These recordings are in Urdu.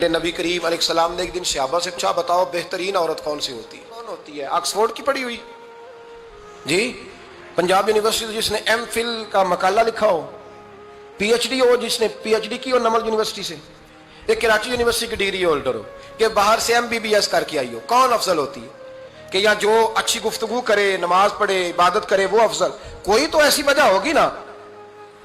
نبی کریم علیہ السلام نے ایک دن صحابہ سے پوچھا بتاؤ بہترین عورت کون سی ہوتی ہے؟ کون ہوتی ہے؟ آکسفورڈ کی پڑھی ہوئی جی، پنجاب یونیورسٹی جس نے ایم فل کا مقالہ لکھا ہو، پی ایچ ڈی ہو جس نے پی ایچ ڈی کی ہو نمل یونیورسٹی سے، ایک کراچی یونیورسٹی کی ڈگری ہولڈر ہو، کہ باہر سے ایم بی بی ایس کر کے آئی ہو، کون افضل ہوتی ہے؟ کہ یا جو اچھی گفتگو کرے، نماز پڑھے، عبادت کرے وہ افضل؟ کوئی تو ایسی وجہ ہوگی نا۔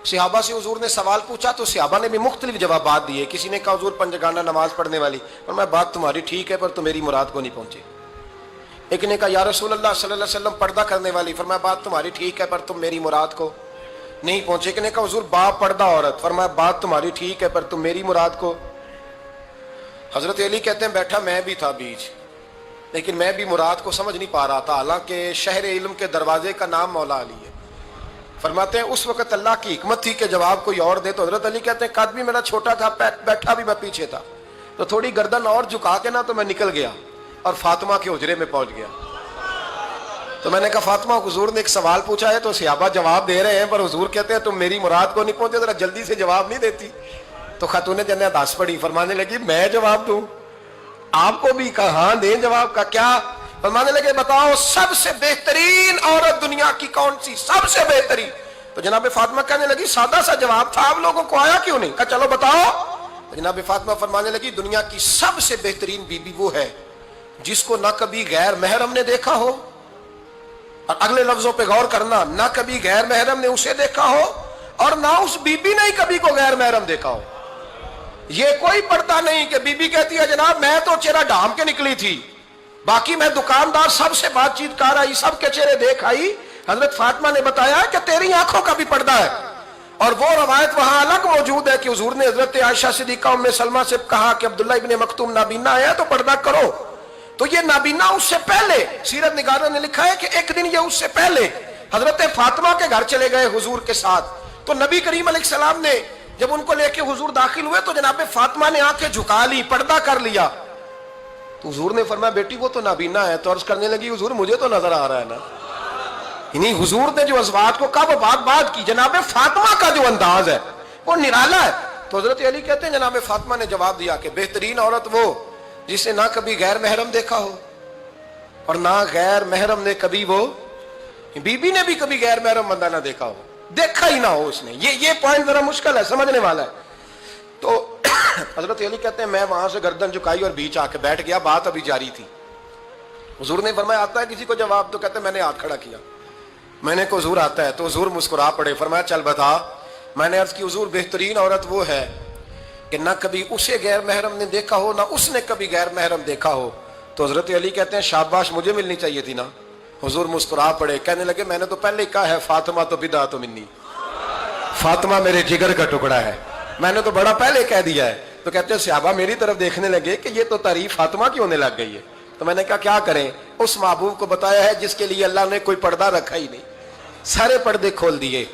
صحابہ سے حضور نے سوال پوچھا تو صحابہ نے بھی مختلف جوابات دیے۔ کسی نے کہا حضور پنجگانہ نماز پڑھنے والی، اور میں بات تمہاری ٹھیک ہے پر تم میری مراد کو نہیں پہنچے۔ ایک نے کہا یا رسول اللہ صلی اللہ علیہ وسلم پردہ کرنے والی، فرمایا بات تمہاری ٹھیک ہے پر تم میری مراد کو نہیں پہنچے۔ ایک نے کہا حضور با پردہ عورت، فرمایا بات تمہاری ٹھیک ہے پر تم میری مراد کو۔ حضرت علی کہتے ہیں بیٹھا میں بھی تھا بیچ، لیکن میں بھی مراد کو سمجھ نہیں پا رہا تھا، حالانکہ شہر علم کے دروازے کا نام مولا علی ہے۔ فرماتے ہیں اس وقت اللہ کی حکمت تھی کہ جواب کوئی اور دے، تو حضرت علی کہتے ہیں قد بھی میرا چھوٹا تھا، بیٹھا بھی میں پیچھے تھا، تو تھوڑی گردن اور جھکا کے نا تو میں نکل گیا اور فاطمہ کے حجرے میں پہنچ گیا۔ تو میں نے کہا فاطمہ حضور نے ایک سوال پوچھا ہے تو صحابہ جواب دے رہے ہیں پر حضور کہتے ہیں تم میری مراد کو نہیں پہنچے، ذرا جلدی سے جواب نہیں دیتی؟ تو خاتون جنت ہنس پڑی، فرمانے لگی میں جواب دوں؟ آپ کو بھی کہا ہاں دیں جواب کا کیا؟ فرمانے لگے بتاؤ سب سے بہترین عورت دنیا کی کون سی، سب سے بہترین؟ تو جناب فاطمہ کہنے لگی سادہ سا جواب تھا، آپ لوگوں کو آیا کیوں نہیں؟ کہا چلو بتاؤ۔ تو جناب فاطمہ فرمانے لگی دنیا کی سب سے بہترین بیوی وہ ہے جس کو نہ کبھی غیر محرم نے دیکھا ہو، اور اگلے لفظوں پہ غور کرنا، نہ کبھی غیر محرم نے اسے دیکھا ہو اور نہ اس بیوی نے کبھی کو غیر محرم دیکھا ہو۔ یہ کوئی پردہ نہیں کہ بی بی کہتی ہے جناب میں تو چہرہ ڈھام کے نکلی تھی، باقی میں دکاندار سب سے بات چیت کر آئی، سب کے چہرے دیکھ آئی۔ حضرت فاطمہ نے بتایا کہ تیری آنکھوں کا بھی پردہ ہے، اور وہ روایت وہاں الگ موجود ہے کہ حضور نے حضرت عائشہ صدیقہ ام سلمہ سے کہا کہ عبداللہ ابن مکتوم نابینا ہے تو پردہ کرو۔ تو یہ نابینا اس سے پہلے، سیرت نگاروں نے لکھا ہے کہ ایک دن یہ اس سے پہلے حضرت فاطمہ کے گھر چلے گئے حضور کے ساتھ، تو نبی کریم علیہ السلام نے جب ان کو لے کے حضور داخل ہوئے تو جناب فاطمہ نے آنکھیں جھکا لی، پردہ کر لیا۔ تو حضور نے فرمایا بیٹی وہ تو نابینا ہے، تو عرض کرنے لگی حضور مجھے تو نظر آ رہا ہے نا۔ یعنی حضور نے جو ازواج کو کب بات کی، جناب فاطمہ کا جو انداز ہے وہ نرالا ہے۔ تو حضرت علی کہتے ہیں جناب فاطمہ نے جواب دیا کہ بہترین عورت وہ جسے نہ کبھی غیر محرم دیکھا ہو اور نہ غیر محرم نے کبھی، وہ بی بی نے بھی کبھی غیر محرم بندہ نہ دیکھا ہو، دیکھا ہی نہ ہو اس نے۔ یہ پوائنٹ ذرا مشکل ہے، سمجھنے والا ہے۔ تو حضرت علی کہتے ہیں میں وہاں سے گردن جھکائی اور بیچ آ کے بیٹھ گیا، بات ابھی جاری تھی۔ حضور نے فرمایا آتا ہے کسی کو جواب؟ تو کہتے ہیں میں نے ہاتھ کھڑا کیا، میں نے کو حضور آتا ہے؟ تو حضور مسکرا پڑے، فرمایا چل بتا۔ میں نے عرض کی حضور بہترین عورت وہ ہے کہ نہ کبھی اسے غیر محرم نے دیکھا ہو نہ اس نے کبھی غیر محرم دیکھا ہو۔ تو حضرت علی کہتے ہیں شاباش مجھے ملنی چاہیے تھی نا۔ حضور مسکرا پڑے، کہنے لگے میں نے تو پہلے ہی کہا ہے فاطمہ تو بدعۃ منی، فاطمہ میرے جگر کا ٹکڑا ہے، میں نے تو بڑا پہلے کہہ دیا ہے۔ تو کہتے ہیں صحابہ میری طرف دیکھنے لگے کہ یہ تو تعریف فاطمہ کی ہونے لگ گئی ہے۔ تو میں نے کہا کیا کریں؟ اس محبوب کو بتایا ہے جس کے لیے اللہ نے کوئی پردہ رکھا ہی نہیں، سارے پردے کھول دیے۔